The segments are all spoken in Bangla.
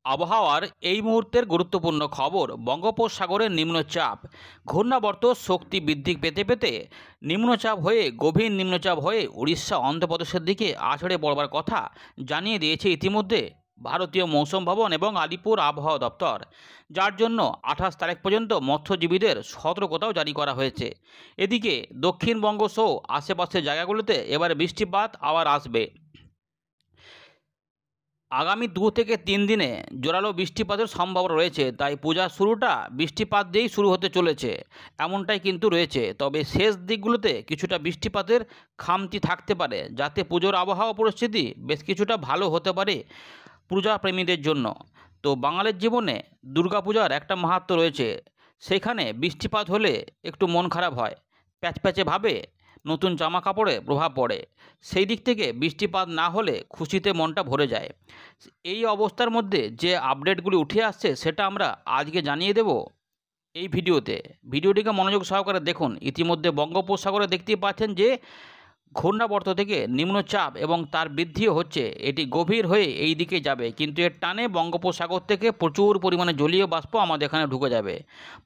আবহাওয়ার এই মুহূর্তের গুরুত্বপূর্ণ খবর। বঙ্গোপসাগরে নিম্নচাপ, ঘূর্ণাবর্ত শক্তি বৃদ্ধি পেতে পেতে নিম্নচাপ হয়ে গভীর নিম্নচাপ হয়ে উড়িষ্যা অন্ধ্রপ্রদেশের দিকে আছড়ে পড়বার কথা জানিয়ে দিয়েছে ইতিমধ্যে ভারতীয় মৌসুম ভবন এবং আলিপুর আবহাওয়া দপ্তর, যার জন্য 28 তারিখ পর্যন্ত মৎস্যজীবীদের সতর্কতাও জারি করা হয়েছে। এদিকে দক্ষিণবঙ্গ সহ আশেপাশের জায়গাগুলোতে এবার বৃষ্টিপাত আবার আসবে। আগামী 2 থেকে 3 দিনে জোরালো বৃষ্টিপাতের সম্ভাবনা রয়েছে, তাই পূজার শুরুটা বৃষ্টিপাত দিয়েই শুরু হতে চলেছে এমনটাই কিন্তু রয়েছে। তবে শেষ দিকগুলোতে কিছুটা বৃষ্টিপাতের খামতি থাকতে পারে, যাতে পুজোর আবহাওয়া পরিস্থিতি বেশ কিছুটা ভালো হতে পারে পূজা প্রেমীদের জন্য। তো বাঙালির জীবনে দুর্গাপূজার একটা মাহাত্ম্য রয়েছে, সেখানে বৃষ্টিপাত হলে একটু মন খারাপ হয়, প্যাচপ্যাচে ভাবে নতুন জামা কাপড়ে প্রভাব পড়ে। সেই দিক থেকে বৃষ্টিপাত না হলে খুশিতে মনটা ভরে যায়। এই অবস্থার মধ্যে যে আপডেটগুলি উঠে আসছে সেটা আমরা আজকে জানিয়ে দেব এই ভিডিওটিকে মনোযোগ সহকারে দেখুন। ইতিমধ্যে বঙ্গোপসাগরে দেখতেই পাচ্ছেন যে ঘূর্ণাবর্ত থেকে নিম্নচাপ এবং তার বৃদ্ধিও হচ্ছে, এটি গভীর হয়ে এই দিকে যাবে, কিন্তু এর টানে বঙ্গোপসাগর থেকে প্রচুর পরিমাণে জলীয় বাষ্প আমাদের এখানে ঢুকে যাবে।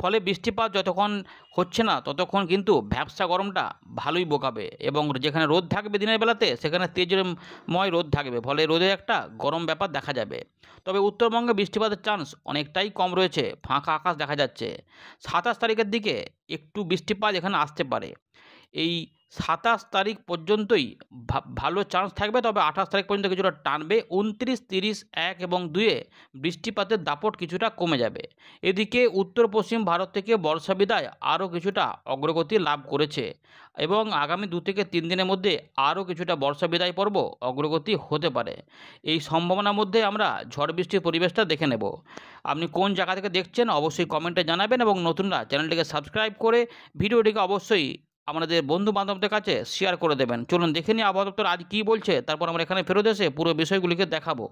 ফলে বৃষ্টিপাত যতক্ষণ হচ্ছে না ততক্ষণ কিন্তু ভ্যাপসা গরমটা ভালোই বোকাবে, এবং যেখানে রোদ থাকবে দিনের বেলাতে সেখানে তেজময় রোদ থাকবে, ফলে রোদে একটা গরম ব্যাপার দেখা যাবে। তবে উত্তরবঙ্গে বৃষ্টিপাতের চান্স অনেকটাই কম রয়েছে, ফাঁকা আকাশ দেখা যাচ্ছে। 27 তারিখের দিকে একটু বৃষ্টিপাত এখানে আসতে পারে। এই 27 তারিখ পর্যন্তই ভালো চান্স থাকবে, তবে 28 তারিখ পর্যন্ত কিছুটা টানবে। 29, 30, 1 এবং 2-এ বৃষ্টিপাতের দাপট কিছুটা কমে যাবে। এদিকে উত্তর পশ্চিম ভারত থেকে বর্ষা বিদায় আরও কিছুটা অগ্রগতি লাভ করেছে, এবং আগামী 2 থেকে 3 দিনের মধ্যে আরও কিছুটা বর্ষা বিদায় পর্ব অগ্রগতি হতে পারে। এই সম্ভাবনার মধ্যে আমরা ঝড় বৃষ্টির পরিবেশটা দেখে নেব। আপনি কোন জায়গা থেকে দেখছেন অবশ্যই কমেন্টে জানাবেন, এবং নতুনরা চ্যানেলটিকে সাবস্ক্রাইব করে ভিডিওটিকে অবশ্যই আমাদের বন্ধু বান্ধবদের কাছে শেয়ার করে দেবেন। চলুন দেখে নিই আবহাওয়া দপ্তর আজ কী বলছে, তারপর আমরা এখানে ফেরত এসে পুরো বিষয়গুলিকে দেখাবো।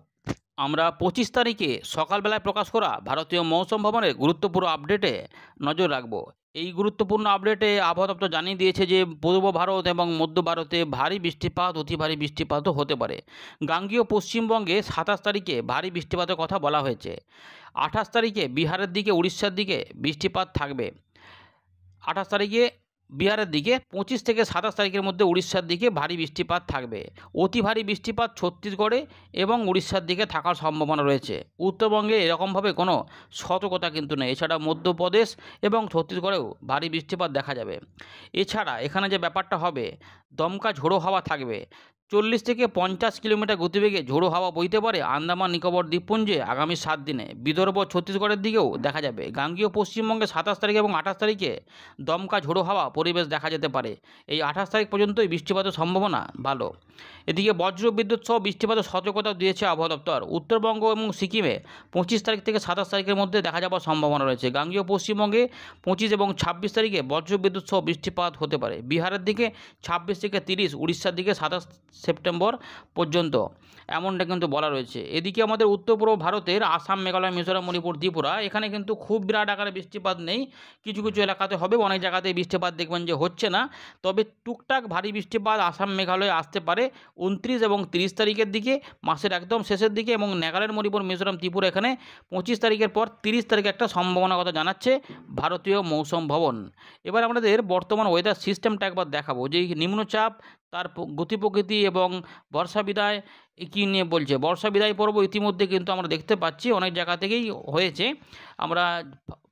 আমরা 25 তারিখে সকালবেলায় প্রকাশ করা ভারতীয় মৌসুম ভবনের গুরুত্বপূর্ণ আপডেটে নজর রাখব। এই গুরুত্বপূর্ণ আপডেটে আবহাওয়া দপ্তর জানিয়ে দিয়েছে যে পূর্ব ভারত এবং মধ্য ভারতে ভারী বৃষ্টিপাত, অতি ভারী বৃষ্টিপাতও হতে পারে। গাঙ্গেয় পশ্চিমবঙ্গে 27 তারিখে ভারী বৃষ্টিপাতের কথা বলা হয়েছে। 28 তারিখে বিহারের দিকে, উড়িষ্যার দিকে বৃষ্টিপাত থাকবে। 28 তারিখে বিহারের দিকে, 25 থেকে 27 তারিখের মধ্যে উড়িষ্যার দিকে ভারী বৃষ্টিপাত থাকবে। অতি ভারী বৃষ্টিপাত ছত্তিশগড়ে এবং উড়িষ্যার দিকে থাকার সম্ভাবনা রয়েছে। উত্তরবঙ্গে এরকমভাবে কোনো সতর্কতা কিন্তু নেই। এছাড়া মধ্যপ্রদেশ এবং ছত্তিশগড়েও ভারী বৃষ্টিপাত দেখা যাবে। এছাড়া এখানে যে ব্যাপারটা হবে, দমকা ঝোড়ো হাওয়া থাকবে। 40 থেকে 50 কিলোমিটার গতিবেগে ঝোড়ো হাওয়া বইতে পারে আন্দামান নিকোবর দ্বীপপুঞ্জে আগামী 7 দিনে। বিদর্ভ ছত্তিশগড়ের দিকেও দেখা যাবে। গাঙ্গেয় পশ্চিমবঙ্গে 27 তারিখ এবং 28 তারিখে দমকা ঝোড়ো হাওয়া পরিবেশ দেখা যেতে পারে। এই 28 তারিখ পর্যন্তই বৃষ্টিপাতের সম্ভাবনা ভালো। এদিকে বজ্র বিদ্যুৎ সহ বৃষ্টিপাতের সতর্কতাও দিয়েছে আবহাওয়া দপ্তর। উত্তরবঙ্গ এবং সিকিমে 25 তারিখ থেকে 27 তারিখের মধ্যে দেখা যাওয়ার সম্ভাবনা রয়েছে। গাঙ্গেয় পশ্চিমবঙ্গে 25 এবং 26 তারিখে বজ্র বিদ্যুৎ সহ বৃষ্টিপাত হতে পারে। বিহারের দিকে 26 থেকে 30, উড়িষ্যার দিকে 27 সেপ্টেম্বর পর্যন্ত, এমনটা কিন্তু বলা রয়েছে। এদিকে আমাদের উত্তর পূর্ব ভারতের আসাম, মেঘালয়, মিজোরাম, মণিপুর, ত্রিপুরা, এখানে কিন্তু খুব বিরাট আকারে বৃষ্টিপাত নেই। কিছু কিছু এলাকাতে হবে, অনেক জায়গাতে বৃষ্টিপাত দেখবেন যে হচ্ছে না। তবে টুকটাক ভারী বৃষ্টিপাত আসাম, মেঘালয়ে আসতে পারে 29 এবং 30 তারিখের দিকে, মাসের একদম শেষের দিকে। এবং নাগাল্যান্ড, মণিপুর, মিজোরাম, ত্রিপুরা এখানে 25 তারিখের পর 30 তারিখে একটা সম্ভাবনার কথা জানাচ্ছে ভারতীয় মৌসুম ভবন। এবার আমাদের বর্তমান ওয়েদার সিস্টেমটা একবার দেখাবো, যে নিম্নচাপ, তার গতি প্রকৃতি এবং বর্ষা বিদায় কী নিয়ে বলছে। বর্ষা বিদায় পর্ব ইতিমধ্যে কিন্তু আমরা দেখতে পাচ্ছি অনেক জায়গা থেকেই হয়েছে। আমরা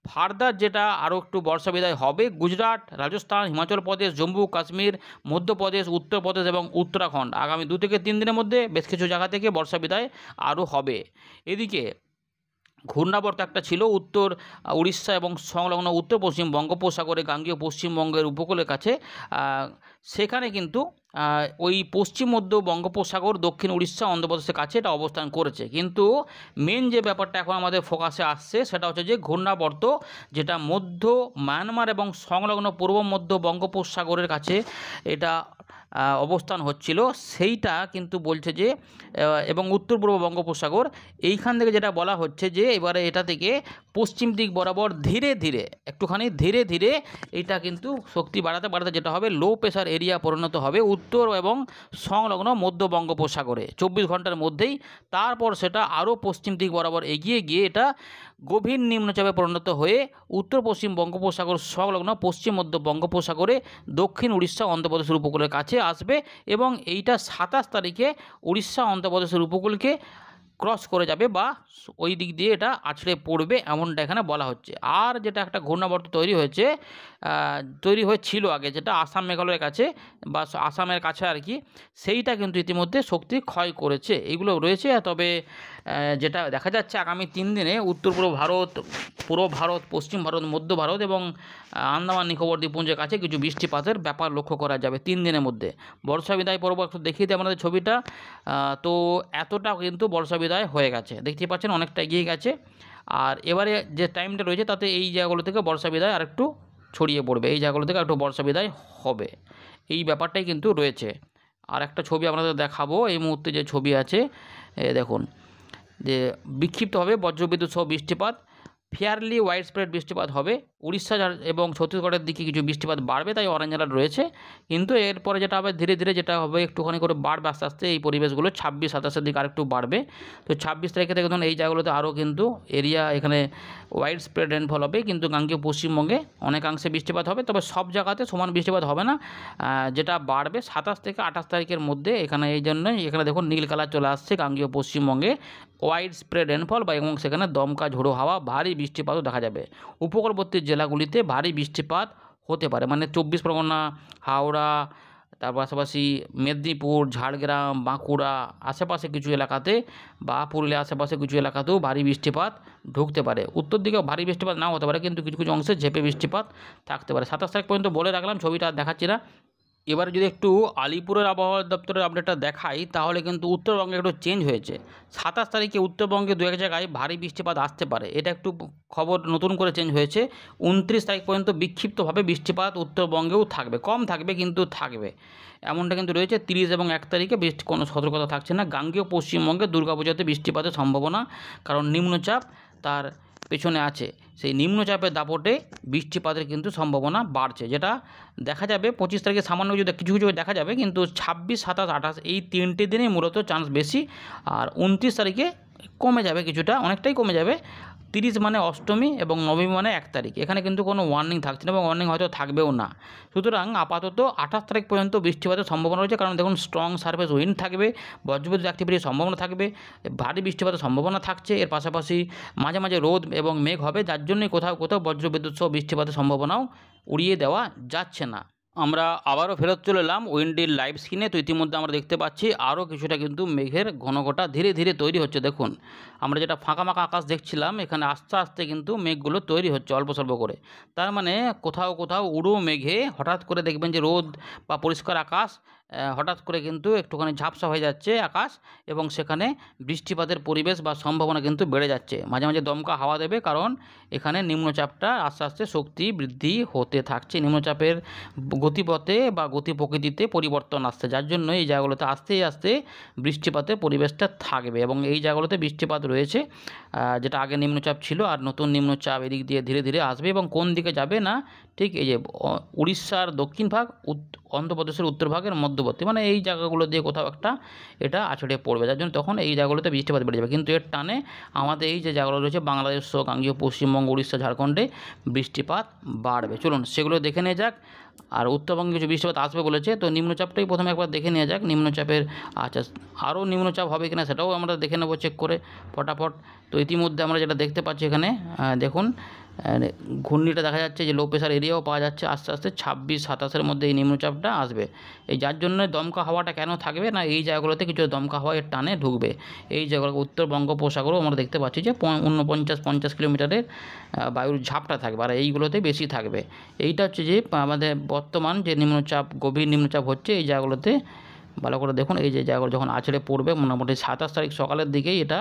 ফার্দার যেটা আরও একটু বর্ষা বিদায় হবে গুজরাট, রাজস্থান, হিমাচল প্রদেশ, জম্মু কাশ্মীর, মধ্যপ্রদেশ, উত্তরপ্রদেশ এবং উত্তরাখণ্ড। আগামী 2 থেকে 3 দিনের মধ্যে বেশ কিছু জায়গা থেকে বর্ষা বিদায় আরও হবে। এদিকে ঘূর্ণাবর্ত একটা ছিল উত্তর উড়িষ্যা এবং সংলগ্ন উত্তর পশ্চিম বঙ্গোপসাগরে গাঙ্গেয় পশ্চিমবঙ্গের উপকূলের কাছে। সেখানে কিন্তু ওই পশ্চিম মধ্য বঙ্গোপসাগর দক্ষিণ উড়িষ্যা অন্ধ্রপ্রদেশের কাছে এটা অবস্থান করেছে। কিন্তু মেন যে ব্যাপারটা এখন আমাদের ফোকাসে আসছে সেটা হচ্ছে যে ঘূর্ণাবর্ত, যেটা মধ্য মায়ানমার এবং সংলগ্ন পূর্ব মধ্য বঙ্গোপসাগরের কাছে এটা অবস্থান হচ্ছিল সেইটা কিন্তু বলছে যে এবং উত্তর পূর্ব বঙ্গোপসাগর এইখান থেকে যেটা বলা হচ্ছে যে এবারে এটা থেকে পশ্চিম দিক বরাবর ধীরে ধীরে একটুখানি ধীরে ধীরে এটা কিন্তু শক্তি বাড়াতে বাড়াতে যেটা হবে লো প্রেশার এরিয়া পরিণত হবে উত্তর এবং সংলগ্ন মধ্য বঙ্গোপসাগরে 24 ঘন্টার মধ্যেই। তারপর সেটা আরও পশ্চিম দিক বরাবর এগিয়ে গিয়ে এটা গভীর নিম্নচাপে পরিণত হয়ে উত্তর পশ্চিম বঙ্গোপসাগর সংলগ্ন পশ্চিম মধ্য বঙ্গোপসাগরে দক্ষিণ উড়িষ্যা অন্ধ্রপ্রদেশের উপকূলের কাছে আসবে এবং এইটা 27 তারিখে উড়িষ্যা অন্ধ্রপ্রদেশের উপকূলকে ক্রস করে যাবে বা ওই দিক দিয়ে এটা আছড়ে পড়বে এমনটা এখানে বলা হচ্ছে। আর যেটা একটা ঘূর্ণাবর্ত তৈরি হয়েছিল আগে, যেটা আসাম মেঘালয়ের কাছে বা আসামের কাছে আর কি, সেইটা কিন্তু ইতিমধ্যে শক্তি ক্ষয় করেছে। এইগুলো রয়েছে। তবে যেটা দেখা যাচ্ছে আগামী 3 দিনে উত্তর পূর্ব ভারত, পূর্ব ভারত, পশ্চিম ভারত, মধ্য ভারত এবং আন্দামান নিকোবর দ্বীপপুঞ্জের কাছে কিছু বৃষ্টিপাতের ব্যাপার লক্ষ্য করা যাবে 3 দিনের মধ্যে। বর্ষা বিদায় পর্ব একটু দেখিয়ে দিই আমাদের ছবিটা। তো এতটা কিন্তু বর্ষা বিদায় হয়ে গেছে, দেখতে পাচ্ছেন অনেকটা এগিয়ে গেছে। আর এবারে যে টাইমটা রয়েছে তাতে এই জায়গাগুলো থেকে বর্ষা বিদায় আর একটু ছড়িয়ে পড়বে, এই জায়গাগুলো থেকে একটু বর্ষা বিদায় হবে, এই ব্যাপারটাই কিন্তু রয়েছে। আর একটা ছবি আপনাদের দেখাবো, এই মুহূর্তে যে ছবি আছে দেখুন, যে বিক্ষিপ্তভাবে বজ্রবিদ্যুৎ সহ বৃষ্টিপাত, ফেয়ারলি ওয়াইড স্প্রেড বৃষ্টিপাত হবে। উড়িষ্যা এবং ছত্তিশগড়ের দিকে কিছু বৃষ্টিপাত বাড়বে, তাই অরেঞ্জ অ্যালার্ট রয়েছে। কিন্তু এরপরে যেটা হবে ধীরে ধীরে যেটা হবে একটুখানি করে বাড়বে আস্তে আস্তে এই পরিবেশগুলো 26-27-এর দিকে আরেকটু বাড়বে। তো 26 তারিখে থেকে ধরুন এই জায়গাগুলোতে আরও কিন্তু এরিয়া এখানে ওয়াইড স্প্রেড রেনফল হবে, কিন্তু গাঙ্গেয় পশ্চিমবঙ্গে অনেকাংশে বৃষ্টিপাত হবে, তবে সব জায়গাতে সমান বৃষ্টিপাত হবে না। যেটা বাড়বে 27 থেকে 28 তারিখের মধ্যে, এখানে এই জন্যই এখানে দেখুন নীল কালার চলে আসছে গাঙ্গেয় পশ্চিমবঙ্গে ওয়াইড স্প্রেড রেনফল বা এবং সেখানে দমকা ঝোড়ো হাওয়া ভারী বৃষ্টিপাতও দেখা যাবে। উপকূলবর্তী জেলাগুলিতে ভারী বৃষ্টিপাত হতে পারে, মানে 24 পরগনা, হাওড়া, তার পাশাপাশি মেদিনীপুর, ঝাড়গ্রাম, বাঁকুড়া আশেপাশে কিছু এলাকাতে বা পুরুলিয়া আশেপাশে কিছু এলাকাতেও ভারী বৃষ্টিপাত ঢুকতে পারে। উত্তর দিকেও ভারী বৃষ্টিপাত নাও হতে পারে, কিন্তু কিছু কিছু অংশে ঝেঁপে বৃষ্টিপাত থাকতে পারে। 27 তারিখ পর্যন্ত বলে রাখলাম, ছবিটা আর দেখাচ্ছি না। এবার যদি একটু আলিপুরের আবহাওয়া দপ্তরের আপডেটটা দেখাই, তাহলে কিন্তু উত্তরবঙ্গে একটু চেঞ্জ হয়েছে। 27 তারিখে উত্তরবঙ্গে 2-1 জায়গায় ভারী বৃষ্টিপাত আসতে পারে, এটা একটু খবর নতুন করে চেঞ্জ হয়েছে। 29 তারিখ পর্যন্ত বিক্ষিপ্তভাবে বৃষ্টিপাত উত্তরবঙ্গেও থাকবে, কম থাকবে কিন্তু থাকবে, এমনটা কিন্তু রয়েছে। 30 এবং 1 তারিখে কোনো সতর্কতা থাকছে না। গাঙ্গেয় পশ্চিমবঙ্গে দুর্গাপূজাতে বৃষ্টিপাতের সম্ভাবনা, কারণ নিম্নচাপ তার পেছনে আছে, সেই নিম্নচাপের দাপটে বৃষ্টিপাতের কিন্তু সম্ভাবনা বাড়ছে, যেটা দেখা যাবে 25 তারিখে সামান্য কিছু কিছু কিছু দেখা যাবে, কিন্তু 26, 27, 28 এই 3টে দিনেই মূলত চান্স বেশি। আর 29 তারিখে কমে যাবে কিছুটা, অনেকটাই কমে যাবে। 30 মানে অষ্টমী এবং নবমী মানে 1 তারিখ, এখানে কিন্তু কোনো ওয়ার্নিং থাকছে না এবং ওয়ার্নিং হয়তো থাকবেও না। সুতরাং আপাতত 28 তারিখ পর্যন্ত বৃষ্টিপাতের সম্ভাবনা রয়েছে, কারণ দেখুন স্ট্রং সারফেস উইন্ড থাকবে, বজ্রবিদ্যুৎ অ্যাক্টিভিটির সম্ভাবনা থাকবে, ভারী বৃষ্টিপাতের সম্ভাবনা থাকছে। এর পাশাপাশি মাঝে মাঝে রোদ এবং মেঘ হবে, যার জন্যই কোথাও কোথাও বজ্রবিদ্যুৎ সহ বৃষ্টিপাতের সম্ভাবনাও উড়িয়ে দেওয়া যাচ্ছে না। আমরা আবারও ফেরত চলে এলাম উইন্ডির লাইভ স্ক্রিনে। তো ইতিমধ্যে আমরা দেখতে পাচ্ছি আরও কিছুটা কিন্তু মেঘের ঘনঘটা ধীরে ধীরে তৈরি হচ্ছে। দেখুন আমরা যেটা ফাঁকা ফাঁকা আকাশ দেখছিলাম, এখানে আস্তে আস্তে কিন্তু মেঘগুলো তৈরি হচ্ছে অল্প স্বল্প করে। তার মানে কোথাও কোথাও উড়ো মেঘে হঠাৎ করে দেখবেন যে রোদ বা পরিষ্কার আকাশ হঠাৎ করে কিন্তু একটুখানি ঝাপসা হয়ে যাচ্ছে আকাশ, এবং সেখানে বৃষ্টিপাতের পরিবেশ বা সম্ভাবনা কিন্তু বেড়ে যাচ্ছে। মাঝে মাঝে দমকা হাওয়া দেবে, কারণ এখানে নিম্নচাপটা আস্তে আস্তে শক্তি বৃদ্ধি হতে থাকছে। নিম্নচাপের গতিপথে বা গতি প্রকৃতিতে পরিবর্তন আসছে, যার জন্য এই জায়গাগুলোতে আস্তে আস্তে বৃষ্টিপাতের পরিবেশটা থাকবে এবং এই জায়গাগুলোতে বৃষ্টিপাত রয়েছে। যেটা আগে নিম্নচাপ ছিল, আর নতুন নিম্নচাপ এদিক দিয়ে ধীরে ধীরে আসবে এবং কোন দিকে যাবে না, ঠিক এই যে উড়িষ্যার দক্ষিণ ভাগ, অন্ধ্রপ্রদেশের উত্তর ভাগের মধ্যবর্তী, মানে এই জায়গাগুলো দিয়ে কোথাও একটা এটা আছড়ে পড়বে, যার জন্য তখন এই জায়গাগুলোতে বৃষ্টিপাত বেড়ে যাবে। কিন্তু এর টানে আমাদের এই যে জায়গাগুলো রয়েছে বাংলাদেশ সহ গাঙ্গেয় পশ্চিমবঙ্গ, উড়িষ্যা, ঝাড়খণ্ডে বৃষ্টিপাত বাড়বে। চলুন সেগুলো দেখে নেওয়া যাক। আর উত্তরবঙ্গে কিছু বৃষ্টিপাত আসবে বলেছে, তো নিম্নচাপটাই প্রথমে একবার দেখে নেওয়া যাক। নিম্নচাপের আচ্ছা আরও নিম্নচাপ হবে কিনা সেটাও আমরা দেখে নেবো চেক করে ফটাফট। তো ইতিমধ্যে আমরা যেটা দেখতে পাচ্ছি এখানে দেখুন ঘূর্ণিটা দেখা যাচ্ছে, যে লো প্রেশার এরিয়াও পাওয়া যাচ্ছে। আস্তে আস্তে 26-27-এর মধ্যে এই নিম্নচাপটা আসবে। এই যার জন্য দমকা হাওয়াটা কেন থাকবে না, এই জায়গাগুলোতে কিছু দমকা হাওয়া এর টানে ঢুকবে। এই জায়গাগুলো উত্তর বঙ্গোপসাগরও আমরা দেখতে পাচ্ছি যে 49-50 কিলোমিটারের বায়ুর ঝাপটা থাকবে, আর এইগুলোতে বেশি থাকবে। এইটা হচ্ছে যে আমাদের বর্তমান যে নিম্নচাপ, গভীর নিম্নচাপ হচ্ছে এই জায়গাগুলোতে। ভালো করে দেখুন, এই যে জায়গাগুলো যখন আছড়ে পড়বে মোটামুটি 27 তারিখ সকালের দিকেই এটা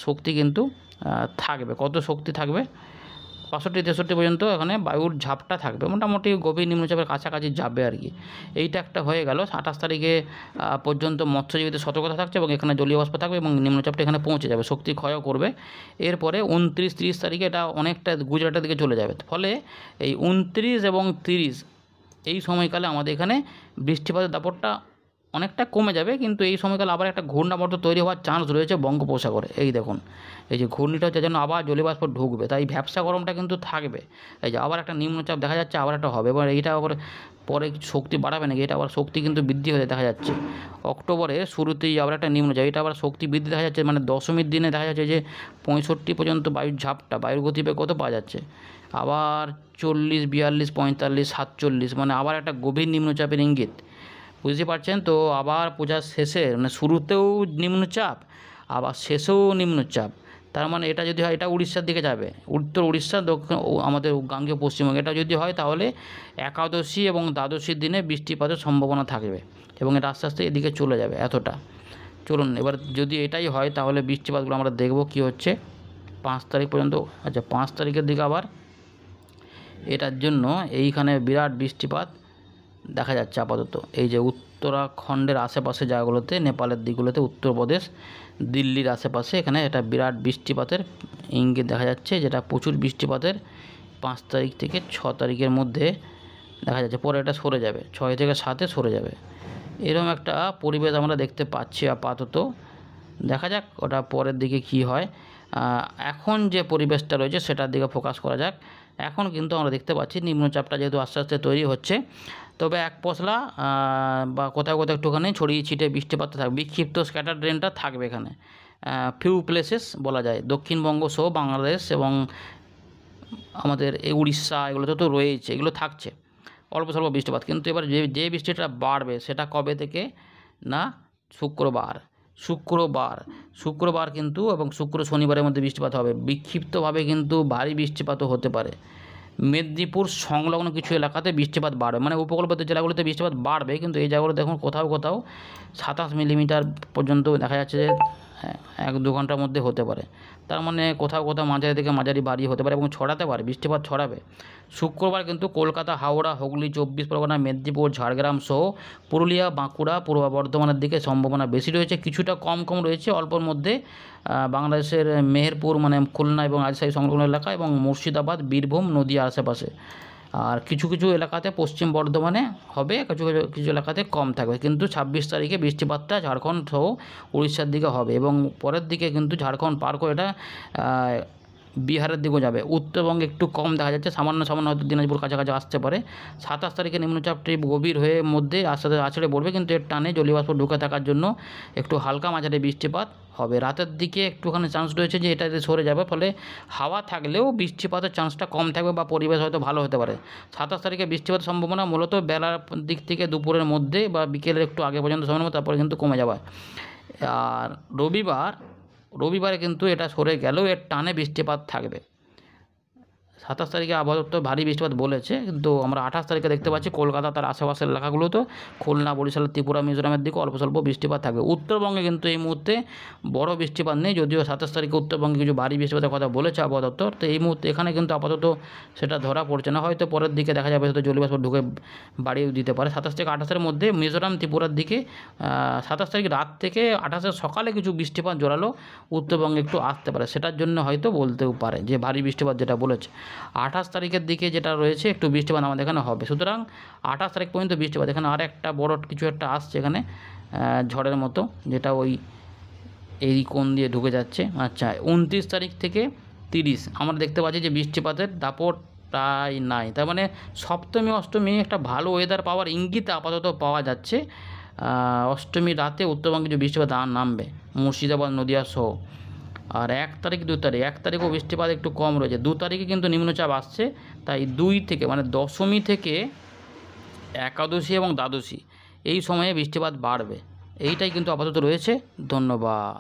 শক্তি কিন্তু থাকবে। কত শক্তি থাকবে 62-63 পর্যন্ত এখানে বায়ুর ঝাপটা থাকবে, মোটামুটি গভীর নিম্নচাপের কাছাকাছি যাবে আর কি। এইটা একটা হয়ে গেল। 28 তারিখে পর্যন্ত মৎস্যজীবীদের সতর্কতা থাকছে এবং এখানে জলীয় বাষ্প থাকবে এবং নিম্নচাপটা এখানে পৌঁছে যাবে, শক্তি ক্ষয়ও করবে। এরপরে 29-30 তারিখে এটা অনেকটা গুজরাটের দিকে চলে যাবে। ফলে এই 29 এবং 30 এই সময়কালে আমাদের এখানে বৃষ্টিপাতের দাপটটা অনেকটা কমে যাবে, কিন্তু এই সময়কালে আবার একটা ঘূর্ণাবর্ত তৈরি হওয়ার চান্স রয়েছে বঙ্গোপসাগরে। এই দেখুন, এই যে ঘূর্ণিটা হচ্ছে যেন আবার জলীয়বাষ্প ঢুকবে, তাই ভ্যাপসা গরমটা কিন্তু থাকবে। এই যে আবার একটা নিম্নচাপ দেখা যাচ্ছে, আবার একটা হবে, এবার এইটা আবার পরে শক্তি বাড়াবে নাকি, এটা আবার শক্তি কিন্তু বৃদ্ধি হতে দেখা যাচ্ছে। অক্টোবরের শুরুতেই আবার একটা নিম্নচাপ, এটা আবার শক্তি বৃদ্ধি দেখা যাচ্ছে, মানে দশমীর দিনে দেখা যাচ্ছে যে 65 পর্যন্ত বায়ুর ঝাপটা, বায়ুর গতিবেগ কত পাওয়া যাচ্ছে, আবার 40, 42, 45, 47, মানে আবার একটা গভীর নিম্নচাপের ইঙ্গিত। বুঝতে পারছেন তো? আবার পূজার শেষে মানে শুরুতেও নিম্নচাপ, আবার শেষেও নিম্নচাপ, তার মানে এটা যদি হয় এটা উড়িষ্যার দিকে যাবে, উত্তর উড়িষ্যা, দক্ষিণ আমাদের গাঙ্গেয় পশ্চিমবঙ্গ, এটা যদি হয় তাহলে একাদশী এবং দ্বাদশীর দিনে বৃষ্টিপাতের সম্ভাবনা থাকবে এবং এটা আস্তে আস্তে এদিকে চলে যাবে এতটা। চলুন এবার যদি এটাই হয় তাহলে বৃষ্টিপাতগুলো আমরা দেখব কী হচ্ছে 5 তারিখ পর্যন্ত। আচ্ছা, 5 তারিখের দিকে আবার এটার জন্য এইখানে বিরাট বৃষ্টিপাত দেখা যাচ্ছে আপাতত। এই যে উত্তরাখণ্ডের আশেপাশে জায়গাগুলোতে, নেপালের দিকগুলোতে, উত্তরপ্রদেশ, দিল্লির আশেপাশে এখানে এটা বিরাট বৃষ্টিপাতের ইঙ্গিত দেখা যাচ্ছে, যেটা প্রচুর বৃষ্টিপাতের 5 তারিখ থেকে 6 তারিখের মধ্যে দেখা যাচ্ছে। পরে এটা সরে যাবে, 6 থেকে 7-এ সরে যাবে। এরকম একটা পরিবেশ আমরা দেখতে পাচ্ছি আপাতত। দেখা যাক ওটা পরের দিকে কি হয়। এখন যে পরিবেশটা রয়েছে সেটার দিকে ফোকাস করা যাক। এখন কিন্তু আমরা দেখতে পাচ্ছি নিম্নচাপটা যেহেতু আস্তে আস্তে তৈরি হচ্ছে, তবে এক পশলা বা কোথাও কোথাও একটুখানি ছড়িয়ে ছিটে বৃষ্টিপাত থাকবে, বিক্ষিপ্ত স্ক্যাটার ড্রেনটা থাকবে এখানে ফিউ প্লেসেস বলা যায়, দক্ষিণবঙ্গ সহ বাংলাদেশ এবং আমাদের এই উড়িষ্যা এগুলোতে তো রয়েছে, এগুলো থাকছে অল্প স্বল্প বৃষ্টিপাত। কিন্তু এবার যে বৃষ্টিটা বাড়বে সেটা কবে থেকে না, শুক্রবার কিন্তু এবং শনিবারের মধ্যে বৃষ্টিপাত হবে। বিক্ষিপ্তভাবে কিন্তু ভারী বৃষ্টিপাতও হতে পারে। মেদিনীপুর সংলগ্ন কিছু এলাকাতে বৃষ্টিপাত বাড়বে, মানে উপকূলবর্তী জেলাগুলোতে বৃষ্টিপাত বাড়বে, কিন্তু এই জায়গাগুলো দেখুন কোথাও 27 মিলিমিটার পর্যন্ত দেখা যাচ্ছে যে 1-2 ঘন্টার মধ্যে হতে পারে। তার মানে কোথাও মাঝারি থেকে মাঝারি ভারী হতে পারে এবং ছড়াতে পারে, বৃষ্টিপাত ছড়াবে। শুক্রবার কিন্তু কলকাতা, হাওড়া, হুগলি, 24 পরগনা, মেদিনীপুর, ঝাড়গ্রাম সহ পুরুলিয়া, বাঁকুড়া, পূর্ব বর্ধমানের দিকে সম্ভাবনা বেশি রয়েছে। কিছুটা কম রয়েছে অল্পর মধ্যে বাংলাদেশের মেহেরপুর, মানে খুলনা এবং রাজশাহী সংলগ্ন এলাকা, এবং মুর্শিদাবাদ, বীরভূম, নদীয়া আশেপাশে। আর কিছু এলাকাতে পশ্চিম বর্ধমানে হবে, কিছু এলাকাতে কম থাকবে। কিন্তু 26 তারিখে বৃষ্টিপাতটা ঝাড়খণ্ড সহ উড়িষ্যার দিকে হবে এবং পরের দিকে কিন্তু ঝাড়খণ্ড পার করে এটা বিহারের দিকেও যাবে। উত্তরবঙ্গে একটু কম দেখা যাচ্ছে, সামান্য হয়তো দিনাজপুর কাছাকাছি আসতে পারে। 27 তারিখে নিম্নচাপটি গভীর হয়ে মধ্যে আস্তে আছড়ে পড়বে, কিন্তু এর টানে জলীয়বাষ্প ঢুকে থাকার জন্য একটু হালকা মাঝারি বৃষ্টিপাত হবে। রাতের দিকে একটুখানি চান্স রয়েছে যে এটাতে সরে যাবে, ফলে হাওয়া থাকলেও বৃষ্টিপাতের চান্সটা কম থাকবে বা পরিবেশ হয়তো ভালো হতে পারে। 27 তারিখে বৃষ্টিপাতের সম্ভাবনা মূলত বেলার দিক থেকে দুপুরের মধ্যে বা বিকেলের একটু আগে পর্যন্ত সময় নেবে, তারপরে কিন্তু কমে যাবে। আর রবিবারে কিন্তু এটা সরে গেলেও এর টানে বৃষ্টিপাত থাকবে। 27 তারিখে আবহাওয়া দপ্তর ভারী বৃষ্টিপাত বলেছে, কিন্তু আমরা 28 তারিখে দেখতে পাচ্ছি কলকাতা তার আশেপাশের এলাকাগুলোতে, খুলনা, বরিশাল, ত্রিপুরা, মিজোরামের দিকে অল্প স্বল্প বৃষ্টিপাত থাকবে। উত্তরবঙ্গে কিন্তু এই মুহূর্তে বড় বৃষ্টিপাত নেই, যদিও 27 তারিখে উত্তরবঙ্গে কিছু ভারী বৃষ্টিপাতের কথা বলেছে আবহাওয়া দপ্তর। তো এই মুহূর্তে এখানে কিন্তু আপাতত সেটা ধরা পড়ছে না, হয়তো পরের দিকে দেখা যাবে, হয়তো জলীয়বাষ্প ঢুকে বাড়িয়ে দিতে পারে। 27 থেকে 28-এর মধ্যে মিজোরাম, ত্রিপুরার দিকে 27 তারিখ রাত থেকে 28 সকালে কিছু বৃষ্টিপাত জোরালো উত্তরবঙ্গে একটু আসতে পারে, সেটার জন্য হয়তো বলতেও পারে যে ভারী বৃষ্টিপাত যেটা বলেছে। 28 তারিখের দিকে যেটা রয়েছে একটু বৃষ্টিপাত আমাদের এখানে হবে। সুতরাং 28 তারিখ পর্যন্ত বৃষ্টিপাত। এখানে আর একটা বড় কিছু একটা আসছে এখানে ঝড়ের মতো, যেটা এই কোণ দিয়ে ঢুকে যাচ্ছে। আচ্ছা, 29 তারিখ থেকে 30 আমরা দেখতে পাচ্ছি যে বৃষ্টিপাতের দাপট প্রায় নাই। তার মানে সপ্তমী, অষ্টমী একটা ভালো ওয়েদার পাওয়ার ইঙ্গিত আপাতত পাওয়া যাচ্ছে। অষ্টমী রাতে উত্তরবঙ্গে যে বৃষ্টিপাত নামবে, মুর্শিদাবাদ, নদীয়া সহ। আর 1 তারিখ, 2 তারিখ, 1 তারিখও বৃষ্টিপাত একটু কম রয়েছে। 2 তারিখে কিন্তু নিম্নচাপ আসছে, তাই 2 থেকে মানে দশমী থেকে একাদশী এবং দ্বাদশী এই সময়ে বৃষ্টিপাত বাড়বে। এইটাই কিন্তু আপাতত রয়েছে। ধন্যবাদ।